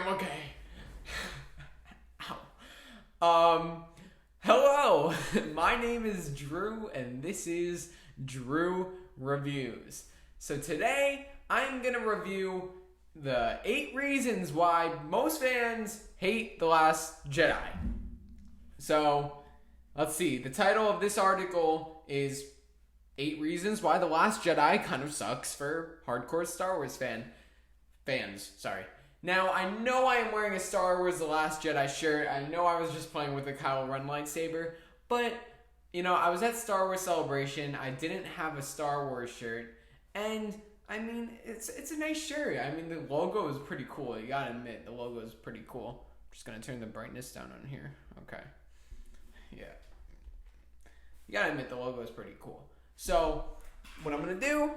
I'm okay. Ow. Hello. My name is Drew, and this is Drew Reviews. So today, I'm going to review the 8 reasons why most fans hate The Last Jedi. So, let's see. The title of this article is 8 reasons why The Last Jedi kind of sucks for hardcore Star Wars fans. Now, I know I am wearing a Star Wars The Last Jedi shirt. I know I was just playing with a Kylo Ren lightsaber. But, I was at Star Wars Celebration. I didn't have a Star Wars shirt. And, it's a nice shirt. The logo is pretty cool. You gotta admit, the logo is pretty cool. I'm just gonna turn the brightness down on here. Okay. Yeah. You gotta admit, the logo is pretty cool. So, what I'm gonna do...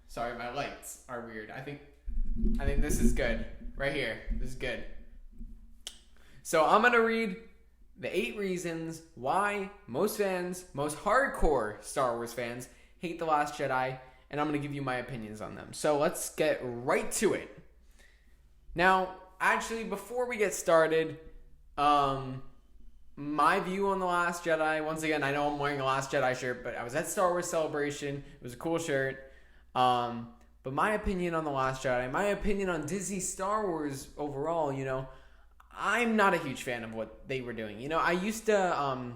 Sorry, my lights are weird. I think this is good. Right here. This is good. So I'm going to read the 8 reasons why most hardcore Star Wars fans hate The Last Jedi, and I'm going to give you my opinions on them. So let's get right to it. Now, actually, before we get started, my view on The Last Jedi, once again, I know I'm wearing a Last Jedi shirt, but I was at Star Wars Celebration. It was a cool shirt. But my opinion on The Last Jedi, my opinion on Disney Star Wars overall, I'm not a huge fan of what they were doing. I used to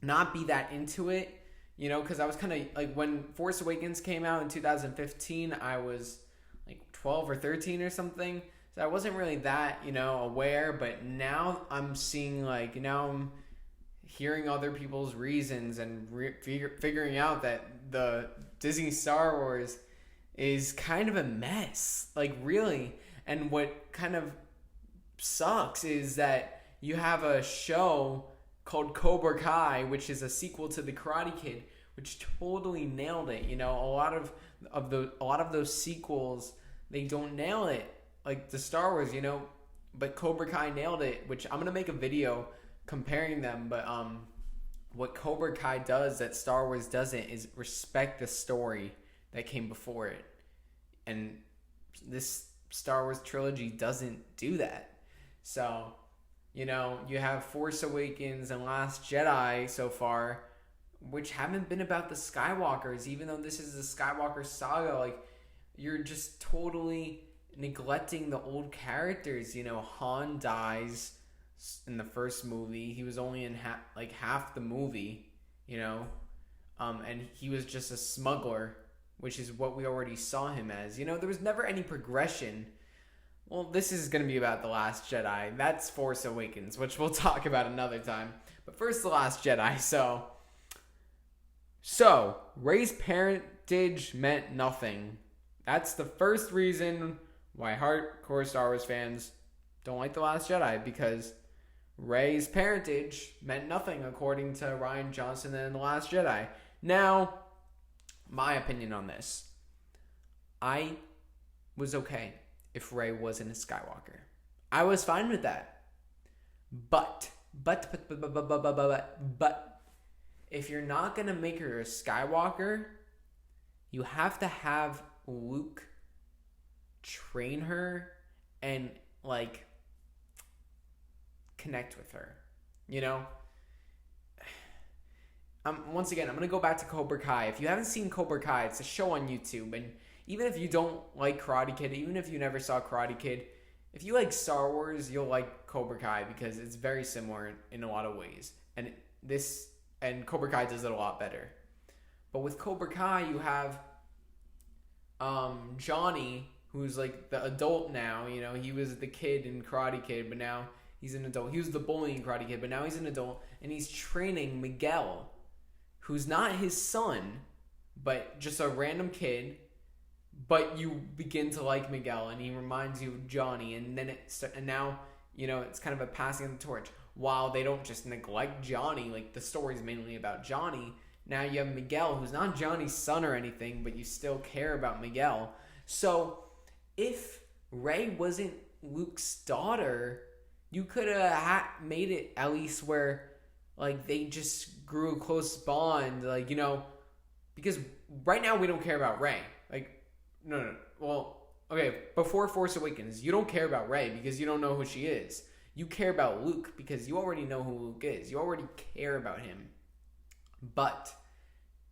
not be that into it, because I was kind of, like, when Force Awakens came out in 2015, I was, 12 or 13 or something. So I wasn't really that, aware, but now I'm seeing, now I'm hearing other people's reasons and figuring out that the Disney Star Wars is kind of a mess, really. And what kind of sucks is that you have a show called Cobra Kai, which is a sequel to The Karate Kid, which totally nailed it. A lot of those sequels, they don't nail it like the Star Wars, but Cobra Kai nailed it, which I'm gonna make a video comparing them. But what Cobra Kai does that Star Wars doesn't is respect the story that came before it. And this Star Wars trilogy doesn't do that. So, you have Force Awakens and Last Jedi so far, which haven't been about the Skywalkers, even though this is the Skywalker saga. You're just totally neglecting the old characters. Han dies in the first movie. He was only in half the movie, and he was just a smuggler, which is what we already saw him as. There was never any progression. Well, this is going to be about The Last Jedi. That's Force Awakens, which we'll talk about another time. But first, The Last Jedi. So Rey's parentage meant nothing. That's the first reason why hardcore Star Wars fans don't like The Last Jedi, because Rey's parentage meant nothing, according to Rian Johnson and The Last Jedi. Now, my opinion on this. I was okay if Rey wasn't a Skywalker. I was fine with that. But if you're not going to make her a Skywalker, you have to have Luke train her and, connect with her. Once again, I'm going to go back to Cobra Kai. If you haven't seen Cobra Kai, it's a show on YouTube. And even if you don't like Karate Kid, even if you never saw Karate Kid, if you like Star Wars, you'll like Cobra Kai because it's very similar in a lot of ways. And Cobra Kai does it a lot better. But with Cobra Kai, you have Johnny, who's the adult now. He was the kid in Karate Kid, but now he's an adult. He was the bully in Karate Kid, but now he's an adult. And he's training Miguel, who's not his son, but just a random kid. But you begin to like Miguel, and he reminds you of Johnny. And then now, it's kind of a passing of the torch. While they don't just neglect Johnny, the story's mainly about Johnny, now you have Miguel, who's not Johnny's son or anything, but you still care about Miguel. So, if Rey wasn't Luke's daughter, you could have made it at least where, they just grew a close bond, because right now we don't care about Rey. No. Well, okay, before Force Awakens, you don't care about Rey because you don't know who she is. You care about Luke because you already know who Luke is. You already care about him. But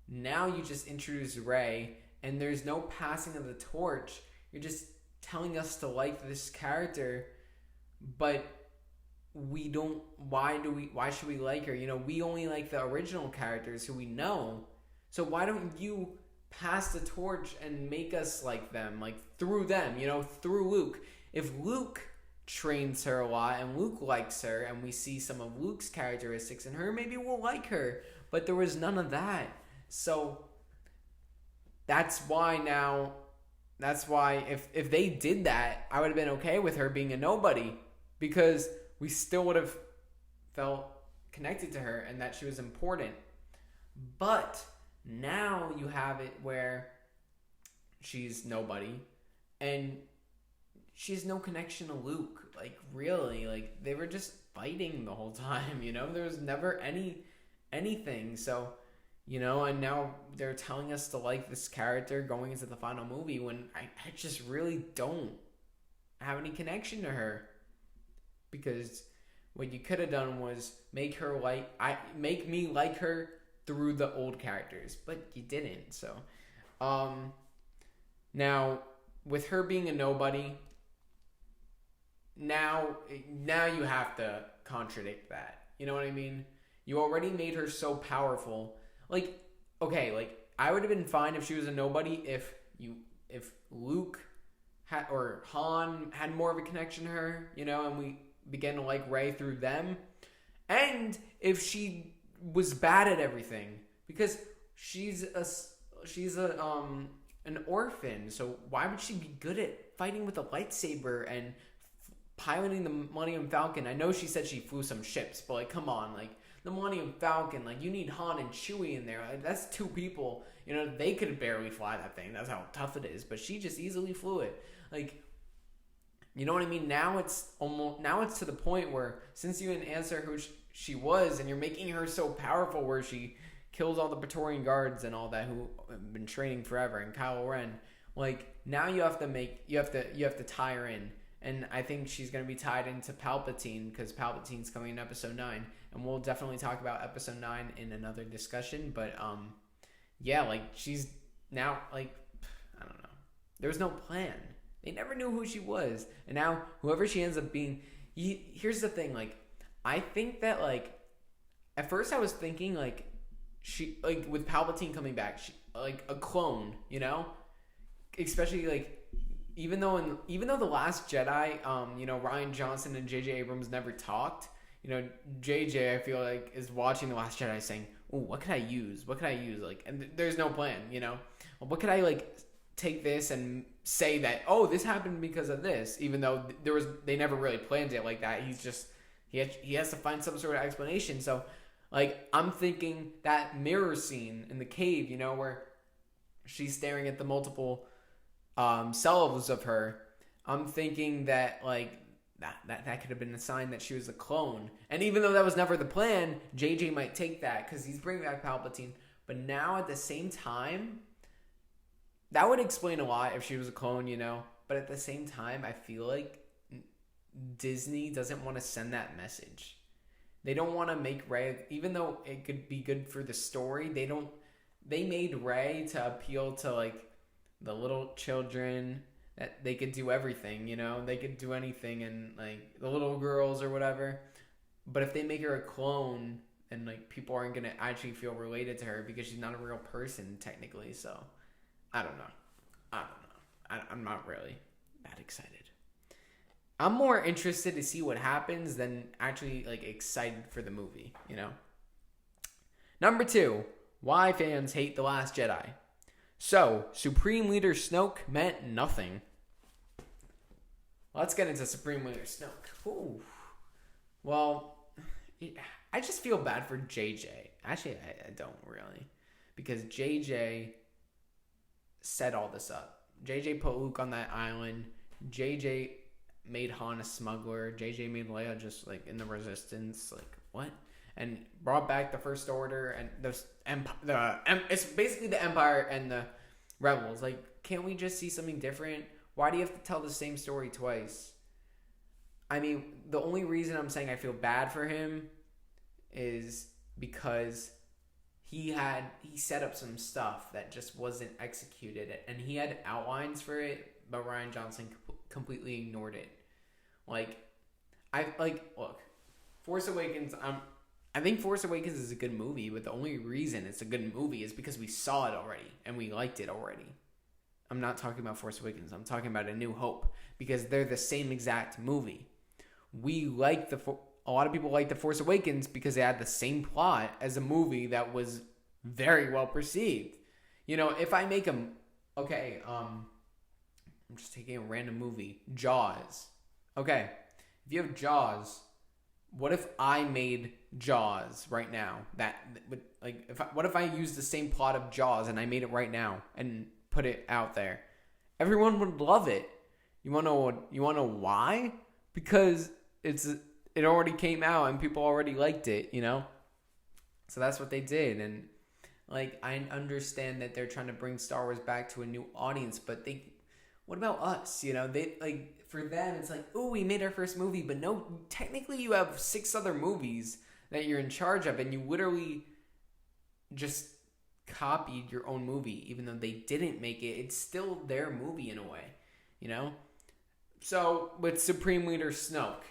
now you just introduce Rey, and there's no passing of the torch. You're just telling us to like this character, but we don't. Why should we like her? You know, we only like the original characters who we know. So why don't you pass the torch and make us like them, like through them, you know, through Luke. If Luke trains her a lot and Luke likes her and we see some of Luke's characteristics in her, maybe we'll like her. But there was none of that. So that's why if they did that, I would have been okay with her being a nobody, because we still would have felt connected to her and that she was important. But now you have it where she's nobody and she has no connection to Luke. Like, really, like, they were just fighting the whole time, you know? There was never anything. So, you know, and now they're telling us to like this character going into the final movie when I just really don't have any connection to her. Because what you could have done was make me like her through the old characters, but you didn't. So now with her being a nobody, now you have to contradict that. You know what I mean? You already made her so powerful. Like, okay, like, I would have been fine if she was a nobody if Luke had, or Han had more of a connection to her, you know, and we began to like Rey through them. And if she was bad at everything, because she's an orphan, so why would she be good at fighting with a lightsaber and piloting the Millennium Falcon? I know she said she flew some ships, but like, come on, like, the Millennium Falcon, like, you need Han and Chewie in there. Like, that's two people, you know, they could barely fly that thing. That's how tough it is, but she just easily flew it. Like, you know what I mean? Now it's to the point where, since you didn't answer who she was, and you're making her so powerful, where she kills all the Praetorian guards and all that who have been training forever, and Kylo Ren. Like, now you have to tie her in, and I think she's gonna be tied into Palpatine, because Palpatine's coming in Episode 9, and we'll definitely talk about Episode 9 in another discussion. But yeah, like, she's now, like, I don't know. There was no plan. They never knew who she was. And now, whoever she ends up being... Here's the thing, like, I think that, like... At first I was thinking, like, she... Like, with Palpatine coming back, she, like, a clone, you know? Especially, like... Even though The Last Jedi, you know, Rian Johnson and J.J. Abrams never talked, you know, J.J., I feel like, is watching The Last Jedi saying, "Ooh, what could I use? What could I use?" Like, and there's no plan, you know? Well, what could I, like... take this and say that, oh, this happened because of this, even though they never really planned it like that. He has to find some sort of explanation. So, like, I'm thinking that mirror scene in the cave, you know, where she's staring at the multiple selves of her. I'm thinking that, like, that could have been a sign that she was a clone. And even though that was never the plan, JJ might take that because he's bringing back Palpatine. But now at the same time, that would explain a lot if she was a clone, you know? But at the same time, I feel like Disney doesn't want to send that message. They don't want to make Rey, even though it could be good for the story, they made Rey to appeal to, like, the little children, that they could do everything, you know? They could do anything, and, like, the little girls or whatever. But if they make her a clone, then, like, people aren't going to actually feel related to her because she's not a real person, technically, so... I don't know. I'm not really that excited. I'm more interested to see what happens than actually, like, excited for the movie, you know? Number 2, why fans hate The Last Jedi. So, Supreme Leader Snoke meant nothing. Let's get into Supreme Leader Snoke. Ooh. Well, I just feel bad for JJ. Actually, I don't really. Because JJ... set all this up. JJ put Luke on that island. JJ made Han a smuggler. JJ made Leia just, like, in the Resistance. Like, what? And brought back the First Order and it's basically the Empire and the Rebels. Like, can't we just see something different? Why do you have to tell the same story twice? I mean, the only reason I'm saying I feel bad for him is because he set up some stuff that just wasn't executed, and he had outlines for it, but Rian Johnson completely ignored it. Look, Force Awakens. I think Force Awakens is a good movie, but the only reason it's a good movie is because we saw it already and we liked it already. I'm not talking about Force Awakens. I'm talking about A New Hope, because they're the same exact movie. A lot of people like The Force Awakens because they had the same plot as a movie that was very well perceived. If I make I'm just taking a random movie, Jaws. Okay, if you have Jaws, what if I made Jaws right now? What if I used the same plot of Jaws and I made it right now and put it out there? Everyone would love it. You want to know why? Because it already came out and people already liked it, So that's what they did. And I understand that they're trying to bring Star Wars back to a new audience, but what about us? They for them it's oh, we made our first movie, but no, technically you have 6 other movies that you're in charge of, and you literally just copied your own movie. Even though they didn't make it, it's still their movie in a way, So with Supreme Leader Snoke,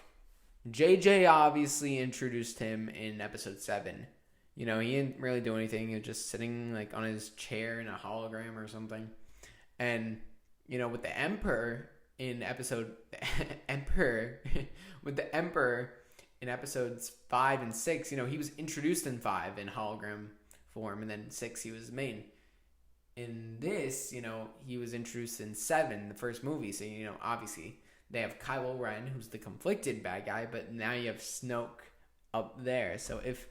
JJ obviously introduced him in episode 7. He didn't really do anything. He was just sitting on his chair in a hologram or something. And with the Emperor in episode with the Emperor in episodes 5 and 6, he was introduced in 5 in hologram form, and then 6 he was main. In this, he was introduced in 7, the first movie. So obviously they have Kylo Ren, who's the conflicted bad guy, but now you have Snoke up there. So if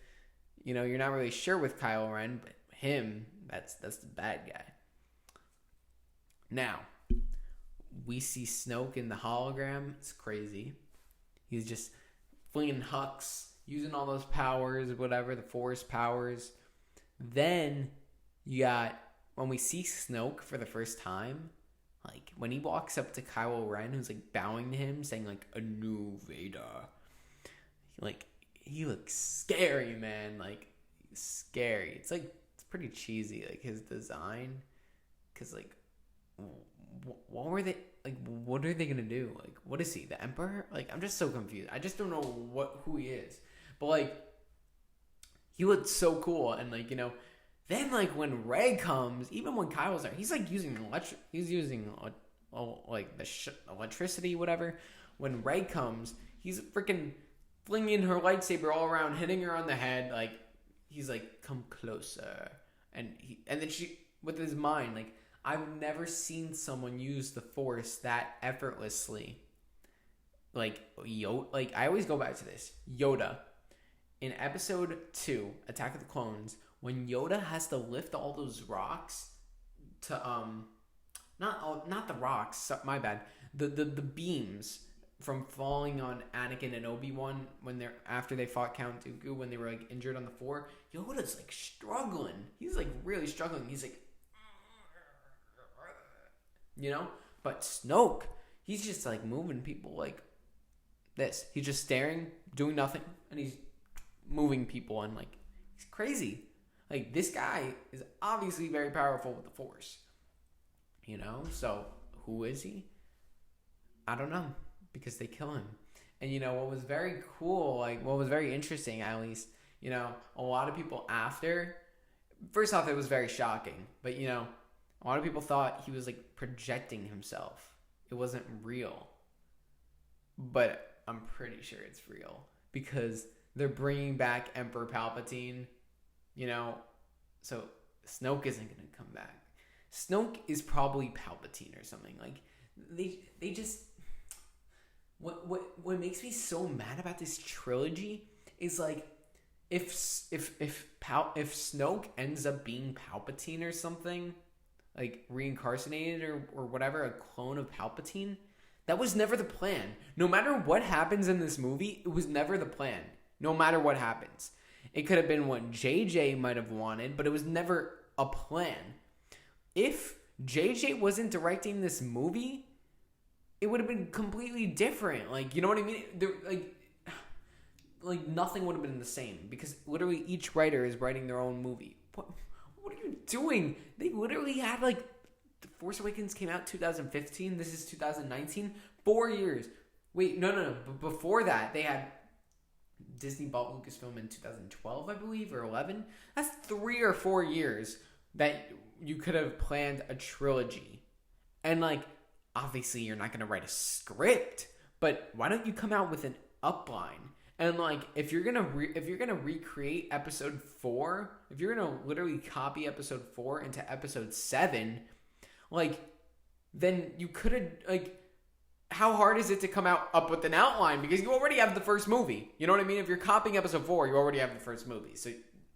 you're not really sure with Kylo Ren, but him, that's the bad guy. Now, we see Snoke in the hologram. It's crazy. He's just flinging hucks, using all those powers, whatever, the Force powers. Then you got, when we see Snoke for the first time, when he walks up to Kylo Ren, who's bowing to him, saying a new Vader. He looks scary, man. Scary. It's pretty cheesy, his design. Cause what were they what are they gonna do? What is he, the Emperor? I'm just so confused. I just don't know who he is. But he looked so cool, and then when Rey comes, even when Kylo's there, he's using electricity, whatever. When Rey comes, he's freaking flinging her lightsaber all around, hitting her on the head. He's come closer, and then she, with his mind, I've never seen someone use the Force that effortlessly. Yoda, I always go back to this. Yoda, in episode 2, Attack of the Clones, when Yoda has to lift all those rocks to not the rocks, my bad, the beams from falling on Anakin and Obi-Wan after they fought Count Dooku, when they were injured on the floor, Yoda's struggling. He's really struggling. He's but Snoke, he's just moving people like this. He's just staring, doing nothing, and he's moving people, and he's crazy. This guy is obviously very powerful with the Force. So who is he? I don't know, because they kill him. And what was very cool, what was very interesting, at least, a lot of people after, first off, it was very shocking, but a lot of people thought he was projecting himself. It wasn't real. But I'm pretty sure it's real, because they're bringing back Emperor Palpatine, so Snoke isn't going to come back. Snoke is probably Palpatine or something. They just, what makes me so mad about this trilogy is if Snoke ends up being Palpatine or something, reincarnated or whatever, a clone of Palpatine, that was never the plan. No matter what happens in this movie, it was never the plan. No matter what happens. It could have been what JJ might have wanted, but it was never a plan. If JJ wasn't directing this movie, it would have been completely different. Like, you know what I mean? Like nothing would have been the same because literally each writer is writing their own movie. What are you doing? They literally had like The Force Awakens came out 2015. This is 2019. 4 years. Wait, no. But before that, they had Disney bought Lucasfilm in 2012, I believe, or 11. That's 3 or 4 years that you could have planned a trilogy. And like, obviously, you're not gonna write a script, but why don't you come out with an upline? And like, if you're gonna recreate episode 4, if you're gonna literally copy episode 4 into episode 7, like, then you could have like, how hard is it to come up with an outline? Because you already have the first movie. You know what I mean? If you're copying episode 4, you already have the first movie. So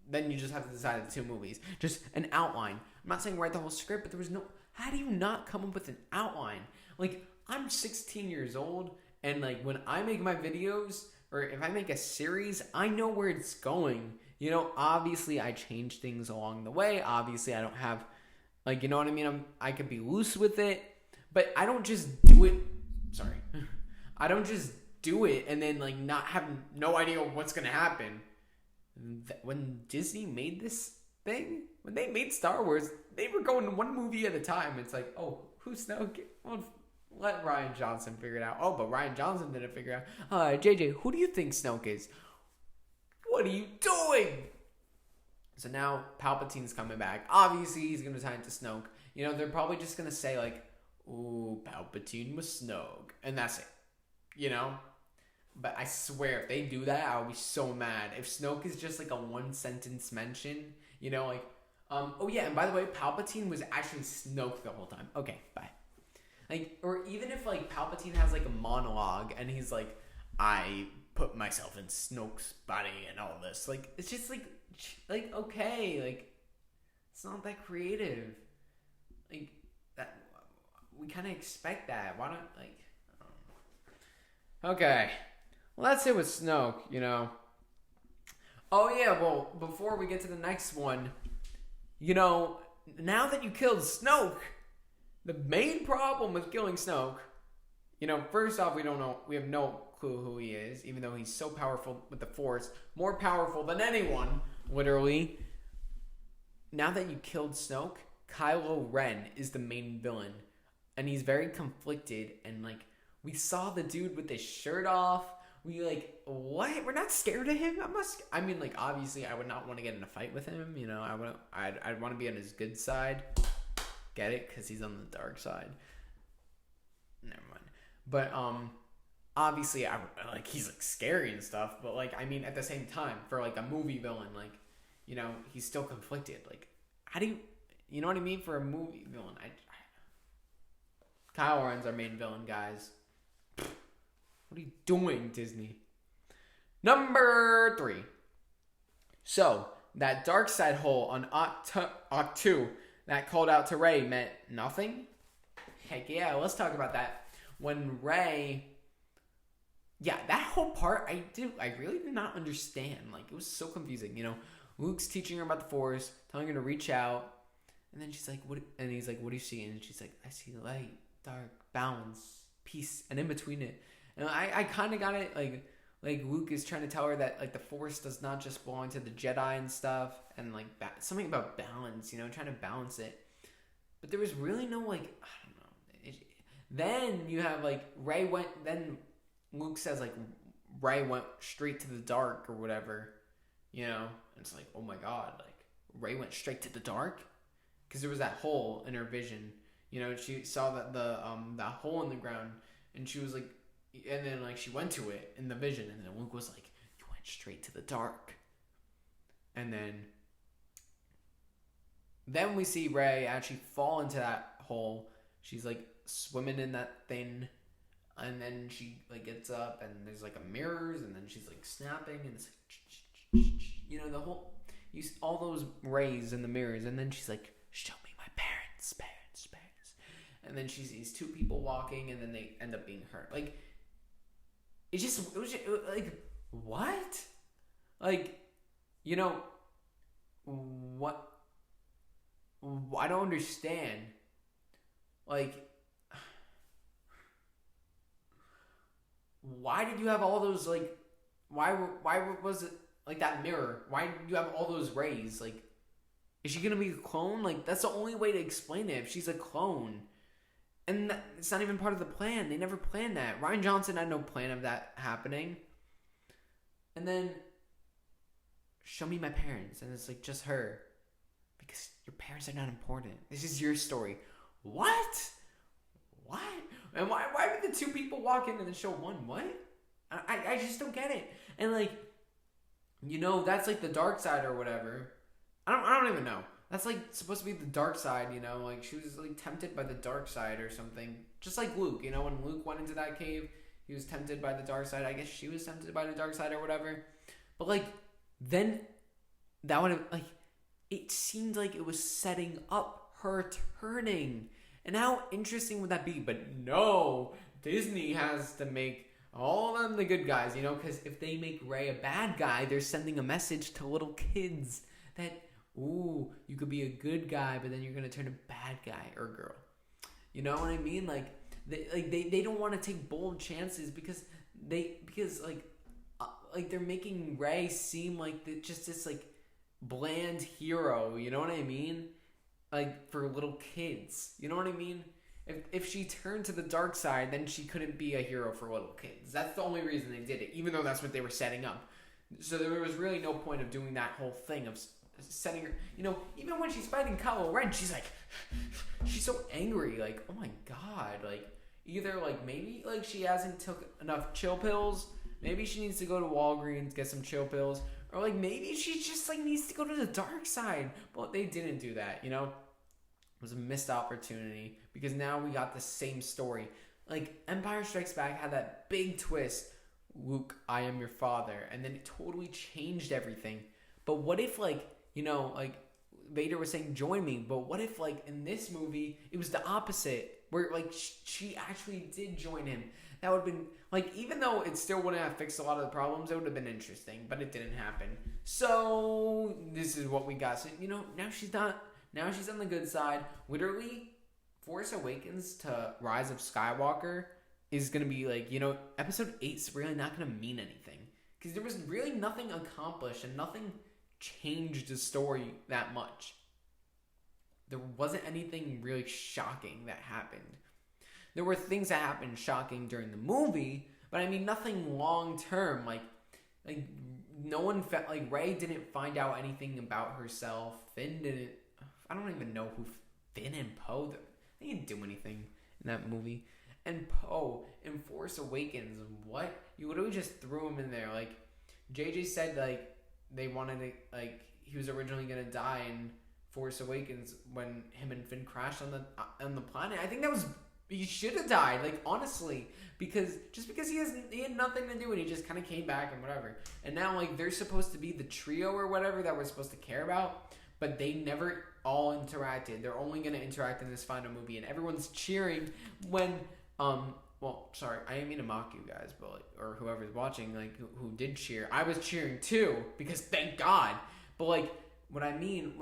then you just have to decide the 2 movies. Just an outline. I'm not saying write the whole script, but there was no. How do you not come up with an outline? Like, I'm 16 years old, and like when I make my videos, or if I make a series, I know where it's going. You know, obviously I change things along the way. Obviously I don't have, like, you know what I mean? I could be loose with it, but I don't just do it. Sorry. I don't just do it and then like not have no idea what's going to happen. When Disney made this thing, when they made Star Wars, they were going one movie at a time. It's like, oh, who's Snoke? Well, let Rian Johnson figure it out. Oh, but Rian Johnson didn't figure out. JJ, who do you think Snoke is? What are you doing? So now Palpatine's coming back. Obviously, he's going to tie into Snoke. You know, they're probably just going to say like, ooh, Palpatine was Snoke. And that's it. You know? But I swear, if they do that, I'll be so mad. If Snoke is just like a 1-sentence mention, you know, like, oh yeah, and by the way, Palpatine was actually Snoke the whole time. Okay, bye. Like, or even if like Palpatine has like a monologue and he's like, I put myself in Snoke's body and all this. Like, it's just like okay, like, it's not that creative. Like, that, we kind of expect that. Why not, like, okay. Well, that's it with Snoke, you know. Oh yeah, well, before we get to the next one, you know, now that you killed Snoke, the main problem with killing Snoke, you know, first off, we have no clue who he is, even though he's so powerful with the Force, more powerful than anyone, literally. Now that you killed Snoke, Kylo Ren is the main villain, and he's very conflicted, and like, we saw the dude with his shirt off. We like, what? We're not scared of him? I mean, like, obviously, I would not want to get in a fight with him. You know, I'd want to be on his good side. Get it? Because he's on the dark side. Never mind. But obviously, like, he's like scary and stuff. But like, I mean, at the same time, for like a movie villain, like, you know, he's still conflicted. Like, how do you know what I mean? For a movie villain, Kylo Ren's our main villain, guys. What are you doing, Disney? Number 3. So, that dark side hole on Octu that called out to Rey meant nothing? Heck yeah, let's talk about that. When Rey... Yeah, that whole part, I really did not understand. Like, it was so confusing, you know? Luke's teaching her about the Force, telling her to reach out, and then she's like, what? And he's like, what do you see? And she's like, I see light, dark, balance, peace, and in between it. And I kind of got it, like Luke is trying to tell her that, like, the Force does not just belong to the Jedi and stuff, and, like, something about balance, you know, trying to balance it. But there was really no, like, I don't know. Then you have, like, then Luke says, like, Rey went straight to the dark or whatever, you know? And it's like, oh my god, like, Rey went straight to the dark? Because there was that hole in her vision, you know, she saw that hole in the ground, and she was like, and then, like, she went to it in the vision, and then Luke was like, you went straight to the dark. And then we see Rey actually fall into that hole. She's, like, swimming in that thing, and then she, like, gets up, and there's, like, a mirrors, and then she's, like, snapping, and it's like, you know, the whole, you see all those rays in the mirrors, and then she's like, show me my parents. And then she sees 2 people walking, and then they end up being her. Like, it was just, like, what? Like, you know, what? I don't understand. Like, why did you have all those, like, why was it, like, that mirror? Why did you have all those rays? Like, is she gonna be a clone? Like, that's the only way to explain it, if she's a clone. And it's not even part of the plan. They never planned that. Rian Johnson had no plan of that happening. And then, show me my parents. And it's like, just her. Because your parents are not important. This is your story. What? And why would the two people walk into the show one? What? I just don't get it. And, like, you know, that's like the dark side or whatever. I don't even know. That's like supposed to be the dark side, you know? Like, she was like tempted by the dark side or something. Just like Luke, you know, when Luke went into that cave, he was tempted by the dark side. I guess she was tempted by the dark side or whatever. But, like, then that would have, like, it seemed like it was setting up her turning. And how interesting would that be? But no, Disney has to make all of them the good guys, you know? Because if they make Rey a bad guy, they're sending a message to little kids that, ooh, you could be a good guy, but then you're going to turn a bad guy or girl. You know what I mean? Like, they don't want to take bold chances because they're making Rey seem like just this, like, bland hero, you know what I mean? Like, for little kids, you know what I mean? If she turned to the dark side, then she couldn't be a hero for little kids. That's the only reason they did it, even though that's what they were setting up. So there was really no point of doing that whole thing of setting her, you know, even when she's fighting Kylo Ren, she's like, she's so angry, like, oh my god, like, either, like, maybe, like, she hasn't took enough chill pills, maybe she needs to go to Walgreens, get some chill pills, or, like, maybe she just, like, needs to go to the dark side. But they didn't do that, you know? It was a missed opportunity because now we got the same story. Like, Empire Strikes Back had that big twist, Luke, I am your father, and then it totally changed everything. But what if, like, you know, like, Vader was saying, join me, but what if, like, in this movie, it was the opposite, where, like, she actually did join him? That would have been, like, even though it still wouldn't have fixed a lot of the problems, it would have been interesting, but it didn't happen. So, this is what we got. So, you know, now she's on the good side. Literally, Force Awakens to Rise of Skywalker is going to be, like, you know, episode 8's really not going to mean anything. Because there was really nothing accomplished and nothing changed the story that much. There wasn't anything really shocking that happened. There were things that happened shocking during the movie, but I mean nothing long term. Like no one felt like Rey didn't find out anything about herself. Finn didn't. I don't even know who Finn and Poe. They didn't do anything in that movie. And Poe in Force Awakens, what? You literally just threw him in there. Like JJ said, like they wanted to, like he was originally gonna die in Force Awakens when him and Finn crashed on the planet. I think that was. He should have died, like, honestly, because he had nothing to do and he just kind of came back and whatever. And now, like, they're supposed to be the trio or whatever that we're supposed to care about, but they never all interacted. They're only going to interact in this final movie, and everyone's cheering when, well, sorry, I didn't mean to mock you guys, but, like, or whoever's watching, like, who did cheer. I was cheering too, because thank God. But, like, what I mean,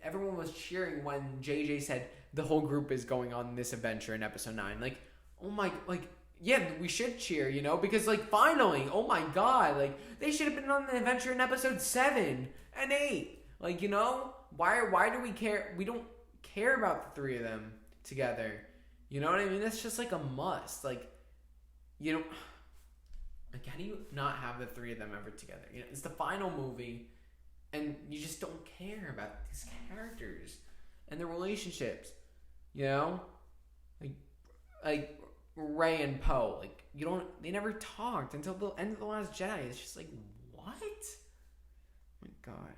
everyone was cheering when JJ said, the whole group is going on this adventure in episode 9. Like, oh my, like, yeah, we should cheer, you know? Because, like, finally, oh my god, like, they should have been on the adventure in episode 7 and 8. Like, you know? Why do we care? We don't care about the three of them together. You know what I mean? That's just, like, a must. Like, you know, like, how do you not have the three of them ever together? You know, it's the final movie, and you just don't care about these characters and their relationships. You know, like Rey and Poe, like they never talked until the end of The Last Jedi. It's just like, what? Oh my god.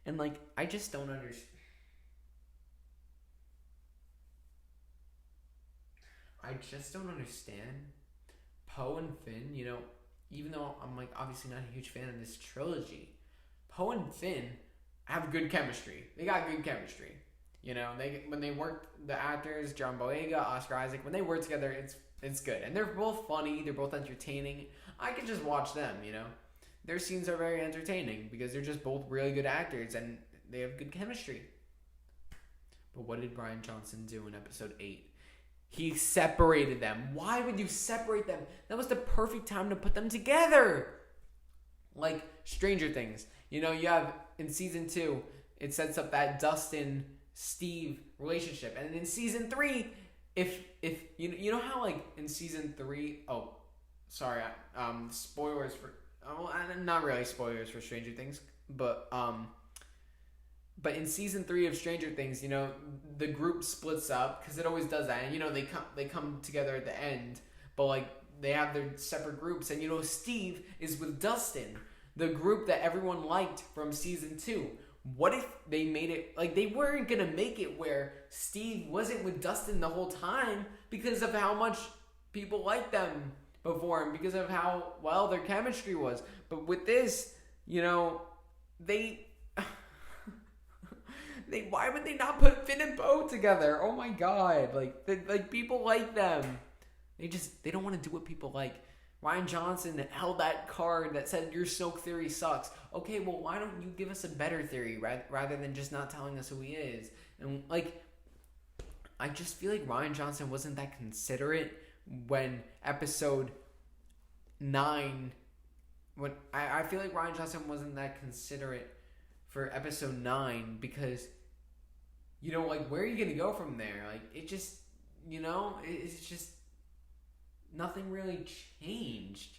And like, I just don't understand. I just don't understand Poe and Finn, you know, even though I'm like obviously not a huge fan of this trilogy, Poe and Finn have good chemistry. They got good chemistry. You know, when they work, the actors, John Boyega, Oscar Isaac, when they work together, it's good. And they're both funny, they're both entertaining. I can just watch them, you know. Their scenes are very entertaining because they're just both really good actors and they have good chemistry. But what did Rian Johnson do in episode 8? he separated them. Why would you separate them? That was the perfect time to put them together. Like Stranger Things. You know, you have in season 2, it sets up that Dustin Steve relationship, and in season 3, if you know how like in season 3, spoilers for not really spoilers for Stranger Things, but in season 3 of Stranger Things, you know, the group splits up because it always does that, and you know they come together at the end, but like they have their separate groups, and you know Steve is with Dustin, the group that everyone liked from season 2. What if they made it like they weren't gonna make it where Steve wasn't with Dustin the whole time because of how much people liked them before him, because of how well their chemistry was. But with this, you know, they why would they not put Finn and Poe together? Oh my god, like people like them. They don't want to do what people like. Ryan Johnson held that card that said your Snoke theory sucks. Okay, well, why don't you give us a better theory rather than just not telling us who he is? And like, I just feel like Ryan Johnson wasn't that considerate when episode 9. When I feel like Ryan Johnson wasn't that considerate for episode 9 because, you know, like, where are you gonna go from there? Like, it just, you know, it's just. Nothing really changed.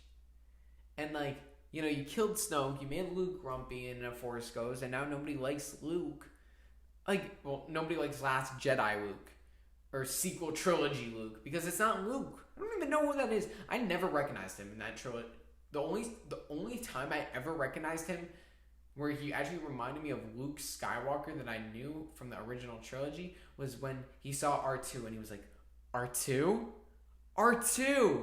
And like, you know, you killed Snoke, you made Luke grumpy in A Force Ghost, and now nobody likes Luke. Like, well, nobody likes Last Jedi Luke. Or sequel trilogy Luke. Because it's not Luke. I don't even know who that is. I never recognized him in that trilogy. The only time I ever recognized him where he actually reminded me of Luke Skywalker that I knew from the original trilogy was when he saw R2 and he was like, R2? R2!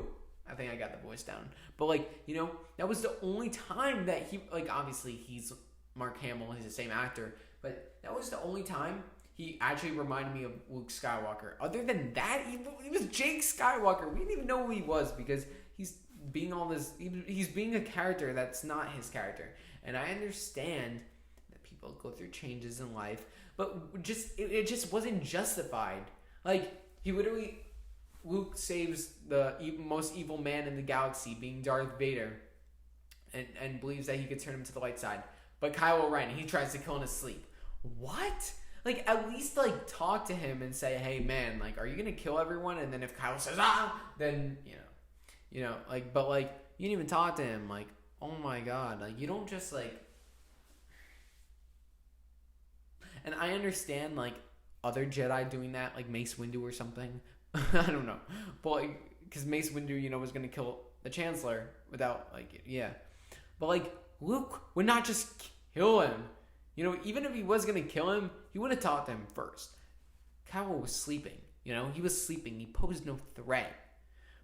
I think I got the voice down. But, like, you know, that was the only time that he, like, obviously he's Mark Hamill, he's the same actor, but that was the only time he actually reminded me of Luke Skywalker. Other than that, he was Jake Skywalker. We didn't even know who he was because he's being all this, he's being a character that's not his character. And I understand that people go through changes in life, but it just wasn't justified. Like, he literally... Luke saves the most evil man in the galaxy, being Darth Vader, and believes that he could turn him to the light side. But Kylo Ren, he tries to kill in his sleep. What? Like, at least, like, talk to him and say, hey, man, like, are you going to kill everyone? And then if Kylo says, then, you know, like, but, like, you didn't even talk to him. Like, oh, my God. Like, you don't just, like... And I understand, like, other Jedi doing that, like Mace Windu or something. I don't know, but like, because Mace Windu, you know, was gonna kill the Chancellor without, like, yeah, but like Luke would not just kill him, you know. Even if he was gonna kill him, he would have talked to him first. Kylo was sleeping, you know, he was sleeping. He posed no threat,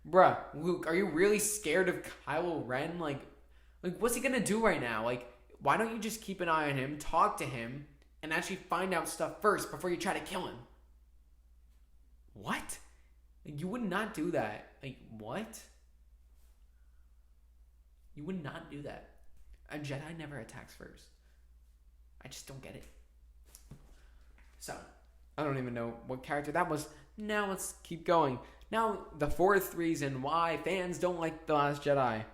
bruh. Luke, are you really scared of Kylo Ren? Like, what's he gonna do right now? Like, why don't you just keep an eye on him, talk to him, and actually find out stuff first before you try to kill him? What? You would not do that. Like, what? You would not do that. A Jedi never attacks first. I just don't get it. So, I don't even know what character that was. Now let's keep going. Now, the fourth reason why fans don't like The Last Jedi.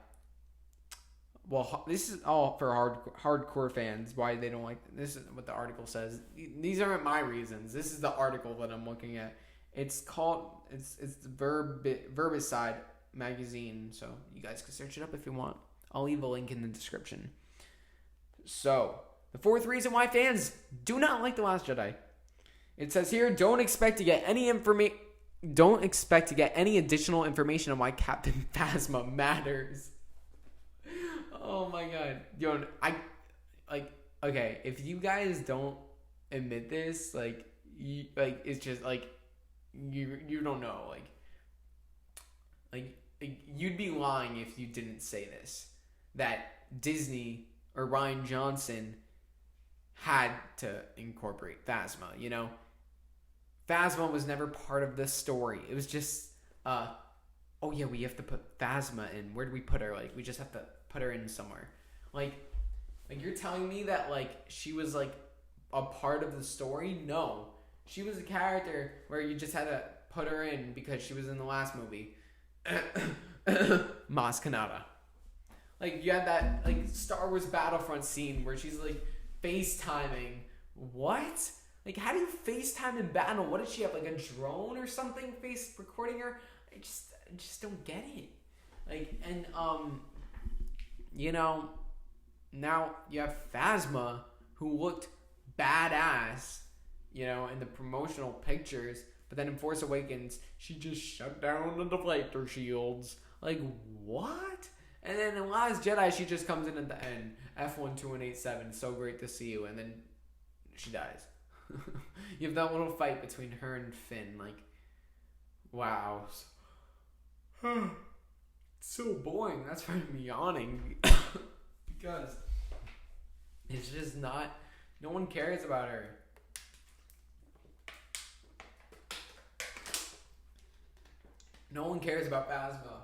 Well, this is all for hardcore fans. Why they don't like... This is what the article says. These aren't my reasons. This is the article that I'm looking at. It's called, it's the Verbicide magazine, so you guys can search it up if you want. I'll leave a link in the description. So, the fourth reason why fans do not like The Last Jedi. It says here, don't expect to get any additional information on why Captain Phasma matters. Oh my god. Yo, okay, if you guys don't admit this, it's just, you don't know, like you'd be lying if you didn't say this, that Disney or Ryan Johnson had to incorporate Phasma, you know. Phasma was never part of the story. It was just, oh yeah, we have to put Phasma in. Where do we put her? Like, we just have to put her in somewhere. Like you're telling me that, like, she was, like, a part of the story? No. She was a character where you just had to put her in because she was in the last movie. Maz Kanata. Like, you had that, like, Star Wars Battlefront scene where she's, like, FaceTiming. What? Like, how do you FaceTime in battle? What did she have, like, a drone or something recording her? I just don't get it. Like, and, you know, now you have Phasma, who looked badass, you know, in the promotional pictures, but then in Force Awakens, she just shut down the deflector shields. Like, what? And then in Last Jedi, she just comes in at the end. F12187, so great to see you. And then she dies. You have that little fight between her and Finn. Like, wow. It's so boring. That's why I'm yawning. Because it's just not... No one cares about her. No one cares about Phasma.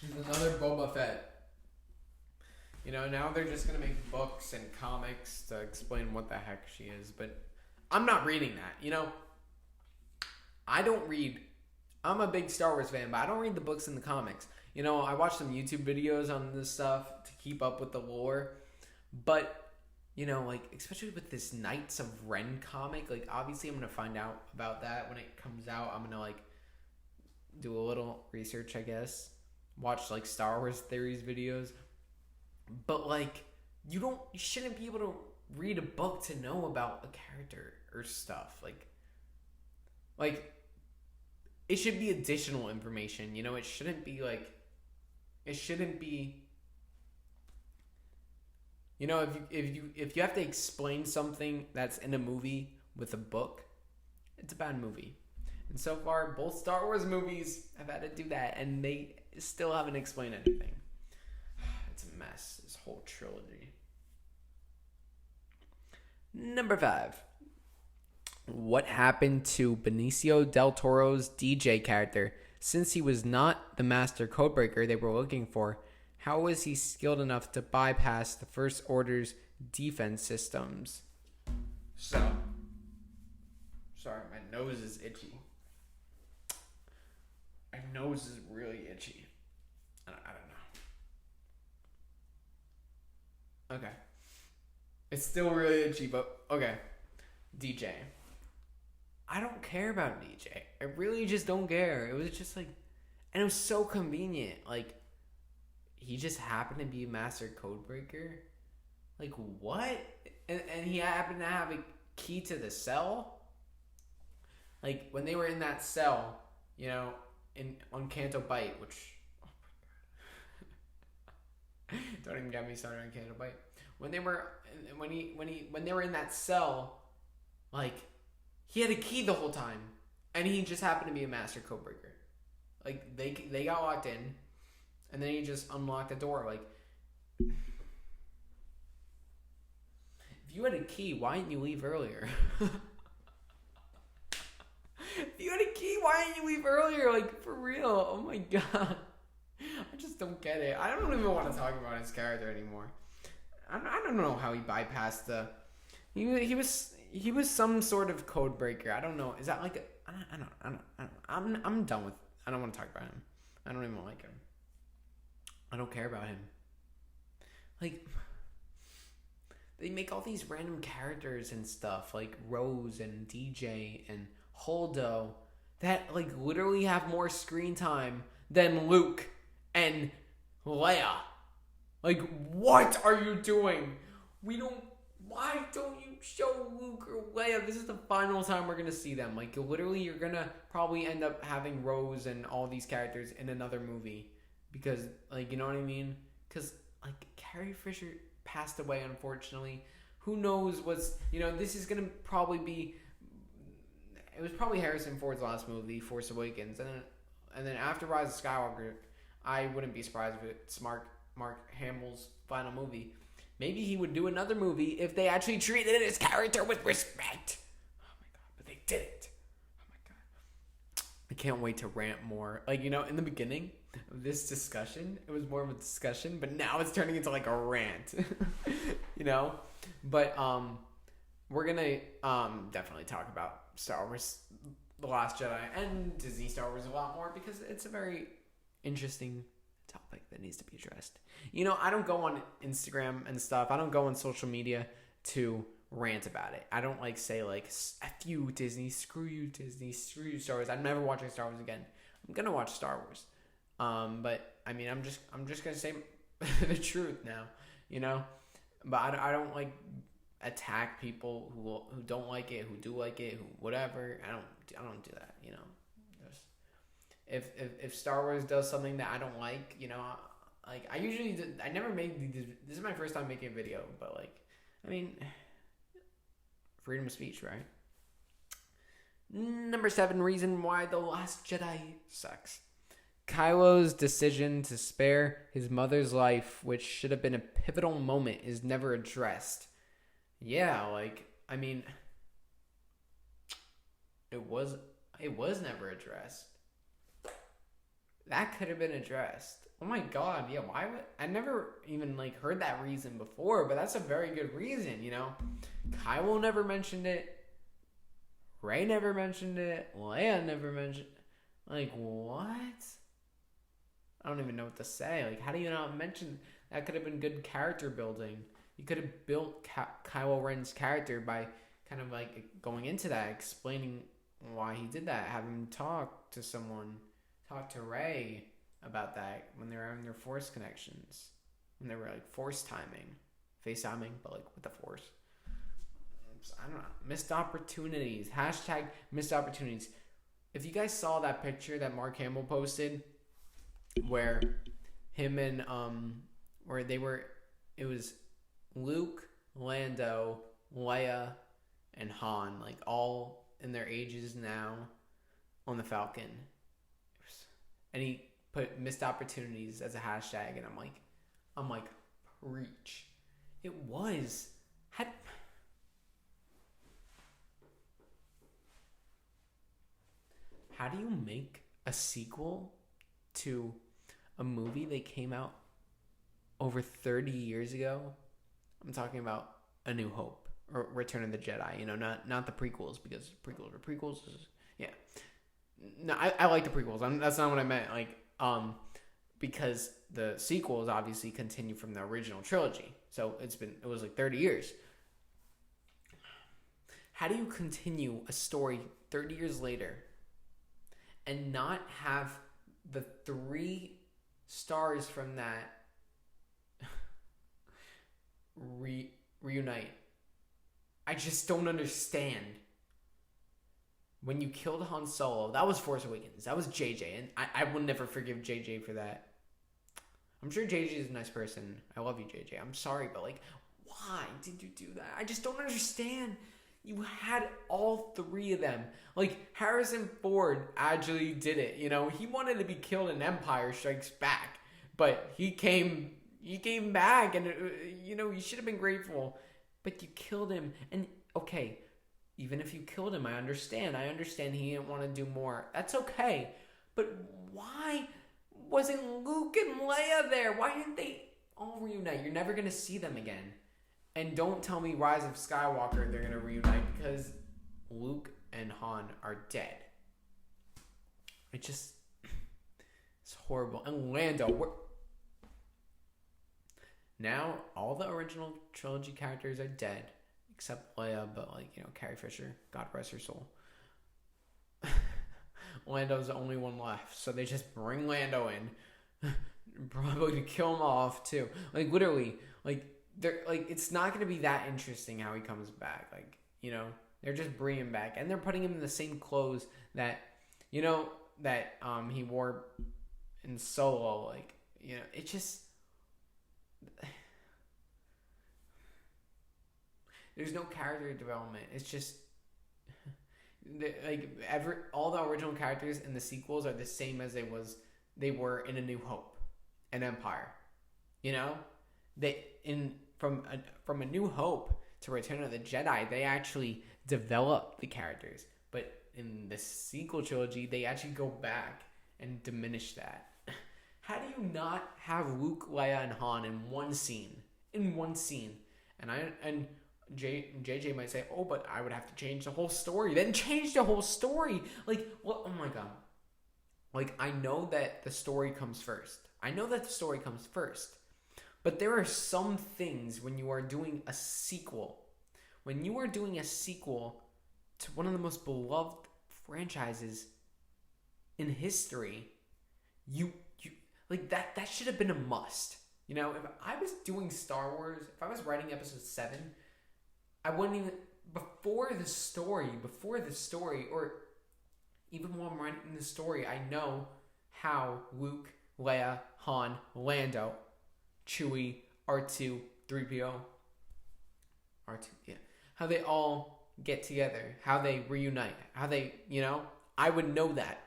She's another Boba Fett. You know, now they're just going to make books and comics to explain what the heck she is. But I'm not reading that, you know. I don't read... I'm a big Star Wars fan, but I don't read the books and the comics. You know, I watch some YouTube videos on this stuff to keep up with the lore. But, you know, like, especially with this Knights of Ren comic, like, obviously I'm going to find out about that when it comes out. I'm going to, like, do a little research, I guess. Watch, like, Star Wars theories videos. But, like, you shouldn't be able to read a book to know about a character or stuff. Like, it should be additional information, you know? It shouldn't be, you know, if you have to explain something that's in a movie with a book, it's a bad movie. And so far, both Star Wars movies have had to do that, and they still haven't explained anything. It's a mess, this whole trilogy. Number 5. What happened to Benicio del Toro's DJ character? Since he was not the master codebreaker they were looking for, how was he skilled enough to bypass the First Order's defense systems? So, sorry, my nose is itchy. My nose is really itchy. I don't know. Okay. It's still really itchy, but okay. DJ. I don't care about DJ. I really just don't care. It was just like... And it was so convenient. Like, he just happened to be a master codebreaker? Like, what? And he happened to have a key to the cell? Like, when they were in that cell, you know... on Canto Bight, which, oh my god, don't even get me started on Canto Bight. When they were in that cell, like, he had a key the whole time, and he just happened to be a master codebreaker. Like, they got locked in, and then he just unlocked the door. Like, if you had a key, why didn't you leave earlier? If you had a key, why didn't you leave earlier? Like, for real. Oh my god. I just don't get it. I don't even want to talk about his character anymore. I don't know how he bypassed the... He was some sort of code breaker. I don't know. Is that like a... I'm done with... I don't want to talk about him. I don't even like him. I don't care about him. Like... They make all these random characters and stuff, like Rose and DJ and Holdo, that like literally have more screen time than Luke and Leia. Like, what are you doing? Why don't you show Luke or Leia? This is the final time we're gonna see them. Like, literally, you're gonna probably end up having Rose and all these characters in another movie. Because, like, you know what I mean? Because, like, Carrie Fisher passed away, unfortunately. Who knows what's... You know, this is gonna probably be... It was probably Harrison Ford's last movie, Force Awakens. And then after Rise of Skywalker, I wouldn't be surprised if it's Mark Hamill's final movie. Maybe he would do another movie if they actually treated his character with respect. Oh my god, but they didn't. Oh my god. I can't wait to rant more. Like, you know, in the beginning of this discussion, it was more of a discussion, but now it's turning into like a rant. You know? But we're gonna definitely talk about Star Wars The Last Jedi and Disney Star Wars a lot more because it's a very interesting topic that needs to be addressed. I don't go on Instagram and stuff. I don't go on social media to rant about it. I don't say F you Disney, screw you Disney, screw you Star Wars. I'm never watching Star Wars again. I'm gonna watch Star Wars. But I mean I'm just gonna say the truth now, But I don't attack people who don't like it, who do like it, who whatever. I don't do that, Just, if Star Wars does something that I don't like, I never made this is my first time making a video, but freedom of speech, right? Number 7 reason why The Last Jedi sucks. Kylo's decision to spare his mother's life, which should have been a pivotal moment, is never addressed. Yeah, it was never addressed. That could have been addressed. Oh my god, yeah, why would I never even heard that reason before, but that's a very good reason, Kylo never mentioned it. Rey never mentioned it. Leia never mentioned what? I don't even know what to say. How do you not mention that? Could have been good character building. You could have built Kylo Ren's character by kind of going into that, explaining why he did that, have him talk to Rey about that when they were having their Force connections, when they were Force timing, FaceTiming, but with the Force. I don't know. Missed opportunities. Hashtag missed opportunities. If you guys saw that picture that Mark Hamill posted, where him and where they were, it was Luke, Lando, Leia, and Han, all in their ages now, on the Falcon. And he put missed opportunities as a hashtag, and I'm like, preach. It was. How do you make a sequel to a movie that came out over 30 years ago? I'm talking about A New Hope or Return of the Jedi. Not the prequels, because prequels are prequels. Yeah. No, I like the prequels. That's not what I meant. Because the sequels obviously continue from the original trilogy. So it was 30 years. How do you continue a story 30 years later and not have the 3 stars from that reunite? I just don't understand. When you killed Han Solo, that was Force Awakens. That was JJ, and I will never forgive JJ for that. I'm sure JJ is a nice person. I love you, JJ. I'm sorry, but why did you do that? I just don't understand. You had all 3 of them. Harrison Ford actually did it. He wanted to be killed in Empire Strikes Back, but he came back, and you should have been grateful. But you killed him, and okay, even if you killed him, I understand. He didn't want to do more. That's okay. But why wasn't Luke and Leia there? Why didn't they all reunite? You're never gonna see them again. And don't tell me Rise of Skywalker they're going to reunite, because Luke and Han are dead. It's horrible. And Lando. Now, all the original trilogy characters are dead, except Leia, but Carrie Fisher, God rest her soul. Lando's the only one left, so they just bring Lando in. Probably to kill him off, too. Literally, it's not going to be that interesting how he comes back. They're just bringing him back, and they're putting him in the same clothes that he wore in Solo. It just, there's no character development. It's just all the original characters in the sequels are the same as they were in A New Hope and Empire. From A New Hope to Return of the Jedi, they actually develop the characters. But in the sequel trilogy, they actually go back and diminish that. How do you not have Luke, Leia, and Han in one scene? And JJ might say, oh, but I would have to change the whole story. Then change the whole story. Like, well, oh my god. Like, I know that the story comes first. But there are some things when you are doing a sequel. When you are doing a sequel to one of the most beloved franchises in history, you like that should have been a must. You know, if I was doing Star Wars, if I was writing episode 7, I wouldn't even before the story, or even while I'm writing the story, I know how Luke, Leia, Han, Lando, Chewie, R2, 3PO, R2, yeah, how they all get together, how they reunite, how they, you know, I would know that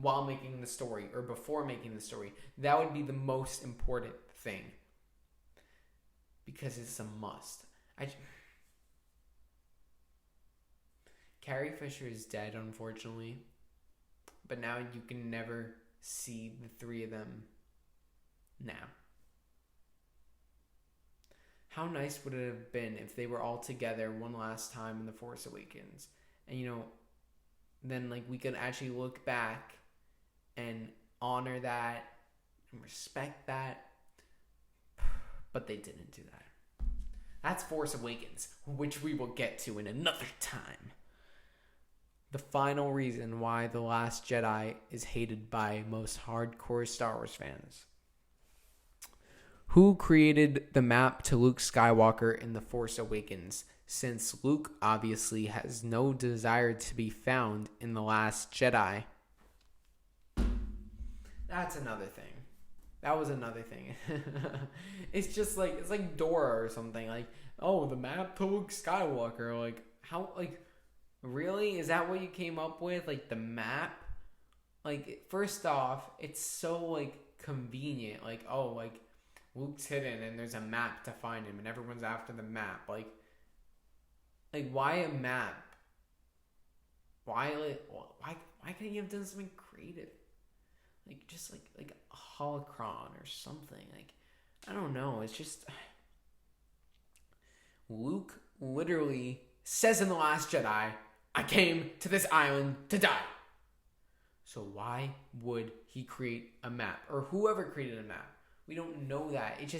while making the story or before making the story. That would be the most important thing because it's a must. Carrie Fisher is dead, unfortunately, but now you can never see the three of them now. How nice would it have been if they were all together one last time in The Force Awakens? And, you know, then, like, we could actually look back and honor that and respect that. But they didn't do that. That's Force Awakens, which we will get to in another time. The final reason why The Last Jedi is hated by most hardcore Star Wars fans. Who created the map to Luke Skywalker in The Force Awakens, since Luke obviously has no desire to be found in The Last Jedi? That's another thing. That was another thing. It's just like, it's like Dora or something. Like, oh, the map to Luke Skywalker. Like, how, like, really? Is that what you came up with? Like, the map? Like, first off, it's so, like, convenient. Like, oh, like, Luke's hidden and there's a map to find him and everyone's after the map. Like why a map? Why can't you have done something creative? Like, just like a holocron or something. Like, I don't know. It's just Luke literally says in The Last Jedi, I came to this island to die. So why would he create a map? Or whoever created a map? We don't know that. It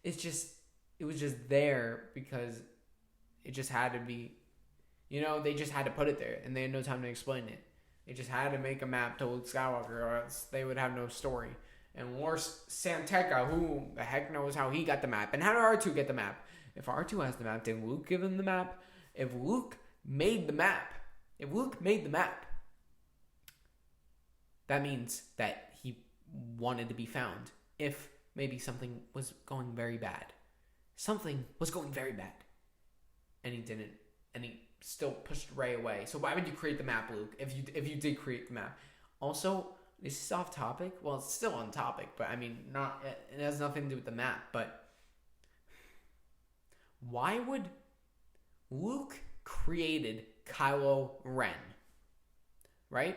was just there because it just had to be, you know, they just had to put it there and they had no time to explain it. They just had to make a map to Luke Skywalker or else they would have no story. And Lars Santeca, who the heck knows how he got the map? And how did R2 get the map? If R2 has the map, did Luke give him the map? If Luke made the map, that means that he wanted to be found. If maybe something was going very bad. And he didn't. And he still pushed Rey away. So why would you create the map, Luke, if you did create the map? Also, this is off topic. Well, it's still on topic, but I mean, it has nothing to do with the map. But why would Luke created Kylo Ren? Right?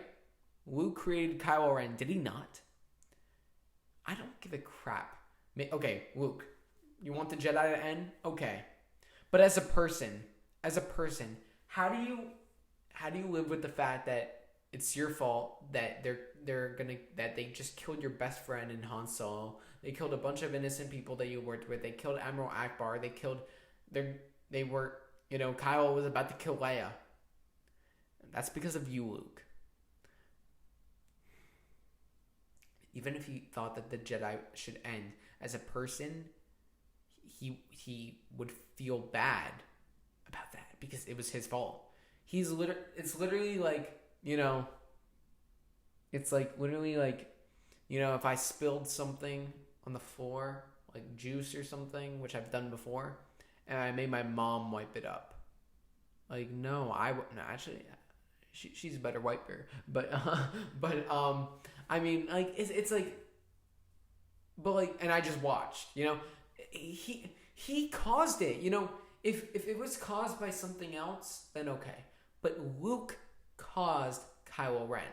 Luke created Kylo Ren. Did he not? I don't give a crap. Okay, Luke, you want the Jedi to end? Okay. But as a person, how do you live with the fact that it's your fault that that they just killed your best friend in Han Solo? They killed a bunch of innocent people that you worked with. They killed Admiral Akbar. Kylo was about to kill Leia. That's because of you, Luke. Even if he thought that the Jedi should end, as a person, he would feel bad about that because it was his fault. It's literally like, it's like literally like, if I spilled something on the floor, like juice or something, which I've done before, and I made my mom wipe it up. Like, no, actually, she's a better wiper, but I mean, like, it's like, but like, and I just watched, he caused it, if it was caused by something else, then okay. But Luke caused Kylo Ren.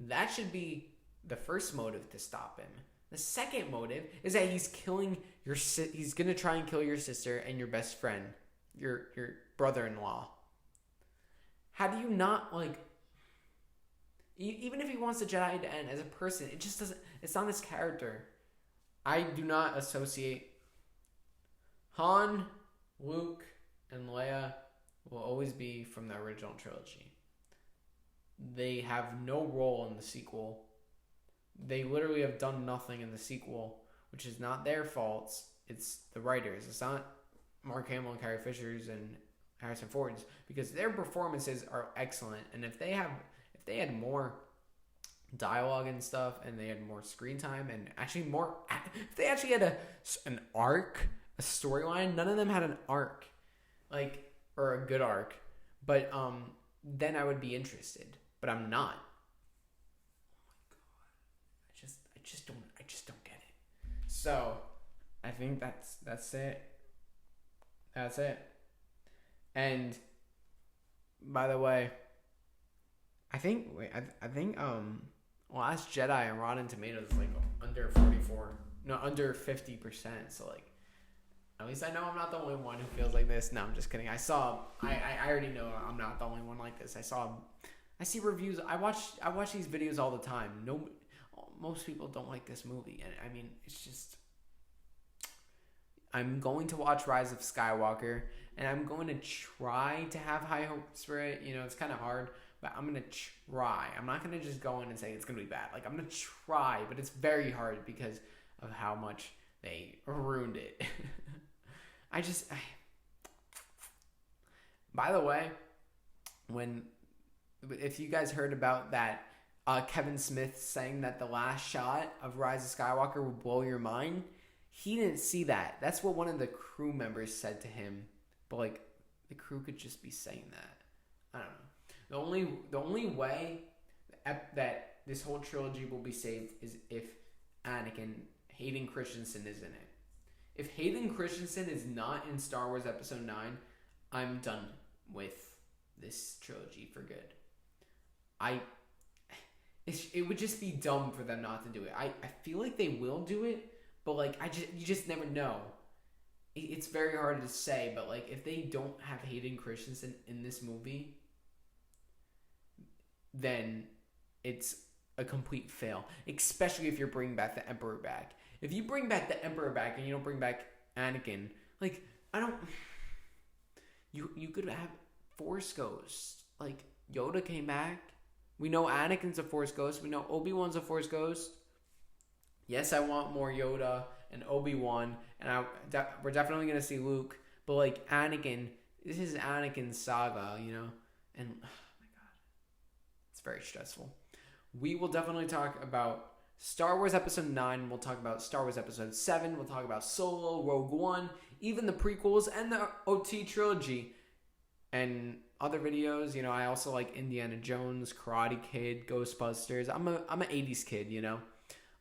That should be the first motive to stop him. The second motive is that he's going to try and kill your sister and your best friend, your brother-in-law. How do you not, like, even if he wants the Jedi to end as a person, it just doesn't, it's not his character. I do not associate Han, Luke, and Leia will always be from the original trilogy. They have no role in the sequel. They literally have done nothing in the sequel, which is not their fault. It's the writers. It's not Mark Hamill and Carrie Fisher's and Harrison Ford's, because their performances are excellent. And if they had more dialogue and stuff, and they had more screen time, and actually more, if they actually had an arc, a storyline, none of them had an arc, like, or a good arc, but then I would be interested, but I'm not. Oh my god, I just don't get it. So I think that's it. That's it. And by the way, I think Last Jedi on Rotten Tomatoes is like under 50%. So like, at least I know I'm not the only one who feels like this. No, I'm just kidding. I already know I'm not the only one like this. I see reviews. I watch these videos all the time. Most people don't like this movie, and I mean, it's just. I'm going to watch Rise of Skywalker, and I'm going to try to have high hopes for it. You know, it's kind of hard, but I'm going to try. I'm not going to just go in and say it's going to be bad. Like, I'm going to try, but it's very hard because of how much they ruined it. By the way, if you guys heard about that, Kevin Smith saying that the last shot of Rise of Skywalker will blow your mind, he didn't see that. That's what one of the crew members said to him. But like, the crew could just be saying that. I don't know. The only way that this whole trilogy will be saved is if Hayden Christensen is in it. If Hayden Christensen is not in Star Wars Episode 9, I'm done with this trilogy for good. It would just be dumb for them not to do it. I feel like they will do it, but like you just never know. It's very hard to say, but like if they don't have Hayden Christensen in this movie, then it's a complete fail. Especially if you're bringing back the Emperor back. If you bring back the Emperor back and you don't bring back Anakin, like you could have Force Ghosts. Like Yoda came back. We know Anakin's a Force Ghost. We know Obi-Wan's a Force Ghost. Yes, I want more Yoda and Obi-Wan, and we're definitely going to see Luke, but like Anakin, this is Anakin's saga, you know, and oh my god, it's very stressful. We will definitely talk about Star Wars Episode 9, we'll talk about Star Wars Episode 7, we'll talk about Solo, Rogue One, even the prequels, and the OT trilogy, and other videos. You know, I also like Indiana Jones, Karate Kid, Ghostbusters. I'm a 80s kid, you know.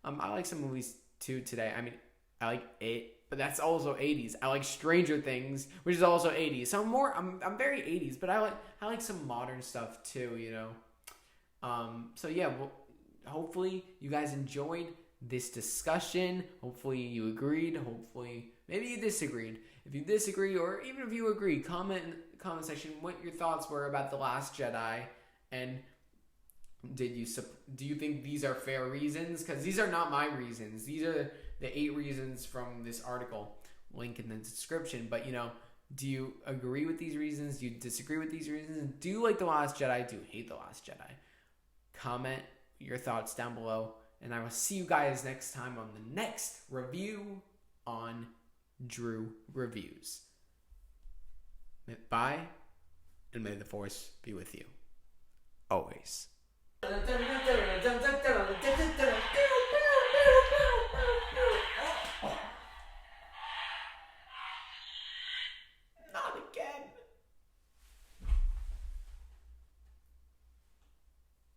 I like some movies too today. I mean, I like it, but that's also 80s. I like Stranger Things, which is also 80s. So I'm very 80s, but I like some modern stuff too, you know. So yeah, well, hopefully you guys enjoyed this discussion. Hopefully you agreed. Hopefully maybe you disagreed. If you disagree, or even if you agree, comment in the comment section what your thoughts were about The Last Jedi, and do you think these are fair reasons? Because these are not my reasons. These are the 8 reasons from this article. Link in the description. But, you know, do you agree with these reasons? Do you disagree with these reasons? Do you like The Last Jedi? Do you hate The Last Jedi? Comment your thoughts down below. And I will see you guys next time on the next review on Drew Reviews. Bye, and may the Force be with you. Always.